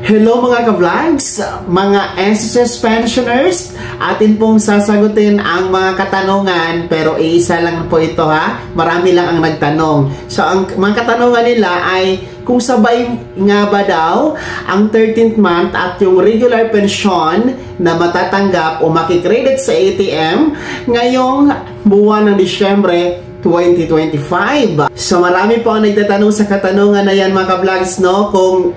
Hello mga ka-vlogs, mga SSS pensioners, atin pong sasagutin ang mga katanungan pero iisa lang po ito ha, marami lang ang nagtanong. So ang mga katanungan nila ay kung sabay nga ba daw ang 13th month at yung regular pension na matatanggap o makikredit sa ATM ngayong buwan ng Disyembre 2025. So marami po ang nagtatanong sa katanungan na yan mga ka-vlogs, no? Kung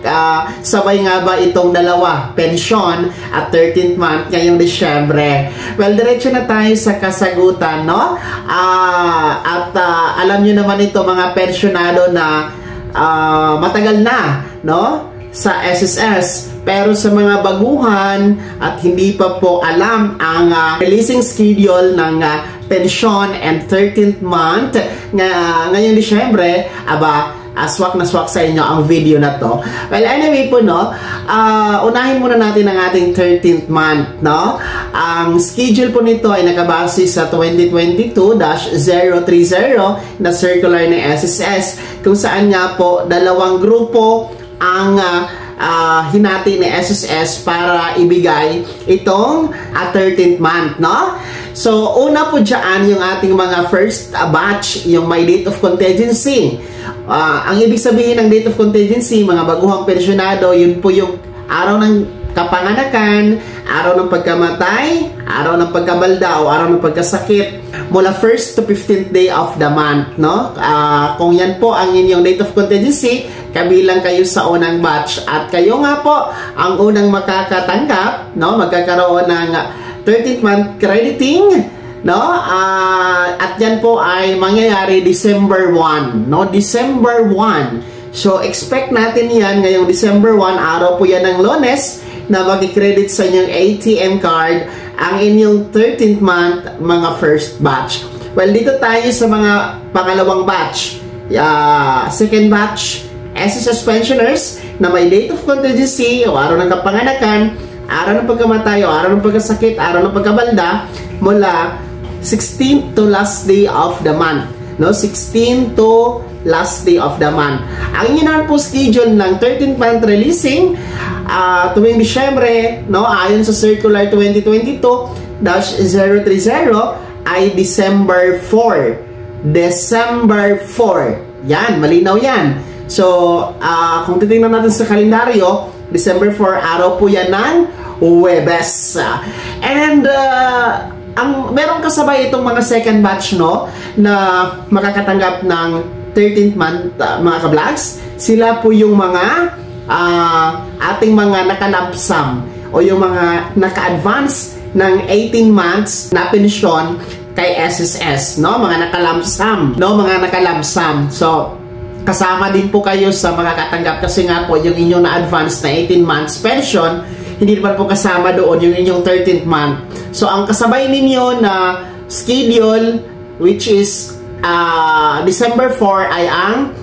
sabay nga ba itong dalawa, pension at 13th month ngayong Disyembre. Well, diretso na tayo sa kasagutan, no? Alam nyo naman ito mga pensionado na matagal na, no? Sa SSS. Pero sa mga baguhan at hindi pa po alam ang releasing schedule ng pension and 13th month ngayong Disyembre, swak na swak sa inyo ang video na to. Well, anyway po, no, unahin muna natin ang ating 13th month, no. Ang schedule po nito ay nakabase sa 2022-030 na circular ng SSS, kung saan nga po dalawang grupo ang hinati ni SSS para ibigay itong 13th month, no? So, una po dyan yung ating mga first batch, yung may date of contingency. Ang ibig sabihin ng date of contingency, mga baguhang pensyonado, yun po yung araw ng kapanganakan, araw ng pagkamatay, araw ng pagkabalda o araw ng pagkasakit mula 1st to 15th day of the month, no? Kung yan po ang inyong date of contingency, kabilang kayo sa unang batch at kayo nga po ang unang makakatanggap, no? Magkakaroon ng 13th month crediting, no? At yan po ay mangyayari December 1, no? December 1. So expect natin yan ngayong December 1, araw po yan ng Lunes, na mag-credit sa inyong ATM card ang inyong 13th month mga first batch. Well, dito tayo sa mga pangalawang batch. Second batch, SSS pensioners na may date of contingency o araw ng kapanganakan, araw ng pagkamatay o araw ng pagkasakit, araw ng pagkabalda mula 16th to last day of the month, no? 16 to last day of the month. Ang inyo naman po schedule ng 13th month releasing tuwing Disyembre, no, ayon sa circular 2022-030 ay December 4. December 4. Yan, malinaw yan. So, kung titingnan natin sa kalendaryo, December 4, araw po yan ng Huwebes. And meron kasabay itong mga second batch, no, na makakatanggap ng 13th month, mga ka-vlogs. Sila po yung mga ating mga nakalapsam o yung mga naka-advance ng 18 months na pensyon kay SSS, no, mga nakalamsam, no, mga nakalamsam. So, kasama din po kayo sa mga katanggap kasi nga po yung inyong na-advance na 18 months pension, hindi naman po kasama doon yung inyong 13th month. So, ang kasabay ninyo na schedule, which is December 4, ay ang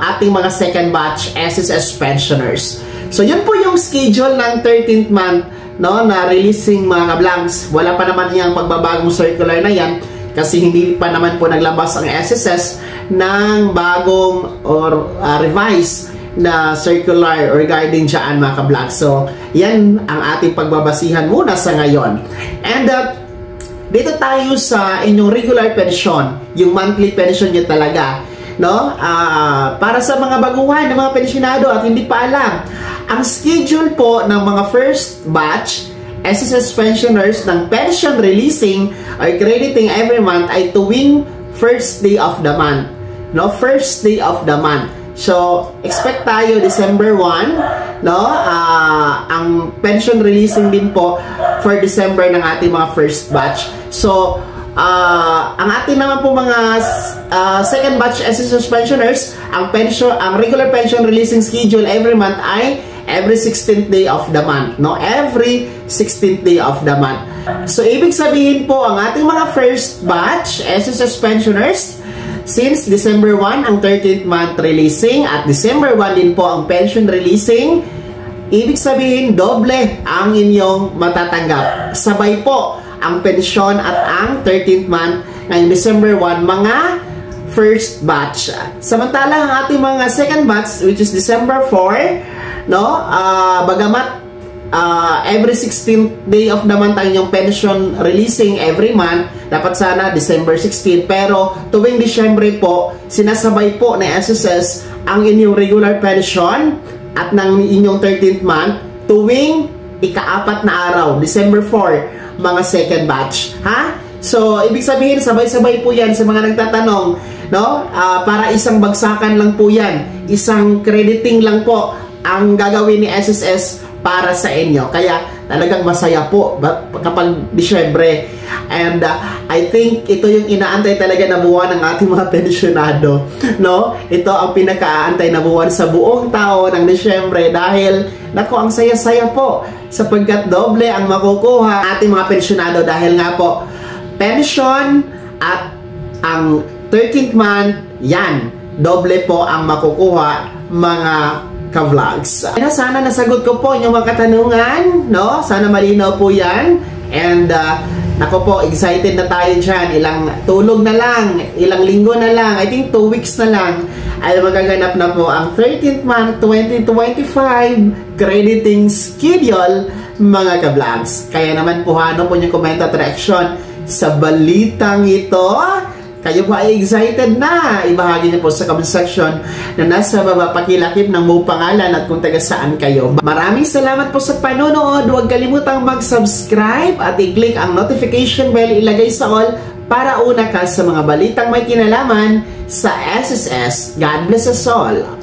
ating mga second batch SSS pensioners. So, yun po yung schedule ng 13th month, no, na releasing mga ka-vlogs. Wala pa naman yung pagbabagong circular na yan kasi hindi pa naman po naglabas ang SSS ng bagong or revised na circular regarding dyan mga ka-vlogs. So, yan ang ating pagbabasihan muna sa ngayon. And dito tayo sa inyong regular pension, yung monthly pension nyo talaga, no? Para sa mga baguhan ng mga pensionado at hindi pa alam, ang schedule po ng mga first batch SSS pensioners ng pension releasing or crediting every month ay tuwing first day of the month, no? First day of the month. So, expect tayo December 1, no? Ang pension releasing din po for December ng ating mga first batch. So, ang ating naman po mga second batch SSS pensioners, ang regular pension releasing schedule every month ay every 16th day of the month, no? Every 16th day of the month. So, ibig sabihin po, ang ating mga first batch SSS pensioners, since December 1 ang 13th month releasing at December 1 din po ang pension releasing, ibig sabihin doble ang inyong matatanggap. Sabay po ang pensyon at ang 13th month ngayong December 1, mga first batch. Samantalang ang ating mga second batch, which is December 4, no? Bagamat every 16th day of the month ang inyong pension releasing every month, dapat sana December 16, pero tuwing Disyembre po, sinasabay po ng SSS ang inyong regular pension at ng inyong 13th month tuwing ika-4 na araw, December 4, mga second batch. Ha? So, ibig sabihin, sabay-sabay po yan sa mga nagtatanong, no? Para isang bagsakan lang po yan. Isang crediting lang po ang gagawin ni SSS para sa inyo. Kaya, talagang masaya po kapag Disyembre. And I think ito yung inaantay talaga na buwan ng ating mga pensyonado, no? Ito ang pinakaantay na buwan sa buong taon ng Disyembre dahil nako, ang saya-saya po sapagkat doble ang makukuha ating mga pensyonado dahil nga po pension at ang 13th month, yan, doble po ang makukuha mga ka-vlogs. Sana nasagot ko po yung mga katanungan, no? Sana malinaw po yan. And nako po, excited na tayo dyan. Ilang tulog na lang, ilang linggo na lang, I think 2 weeks na lang ay magaganap na po ang 13th month 2025 crediting schedule, mga ka-vlogs. Kaya naman po, ano po yung comment at reaction sa balitang ito? Kayo ba ay excited na? Ibahagi niyo po sa comment section na nasa baba, pakilakip ng buong pangalan at kung taga saan kayo. Maraming salamat po sa panonood. Huwag kalimutang mag-subscribe at i-click ang notification bell, ilagay sa all para una ka sa mga balitang may kinalaman sa SSS. God bless us all.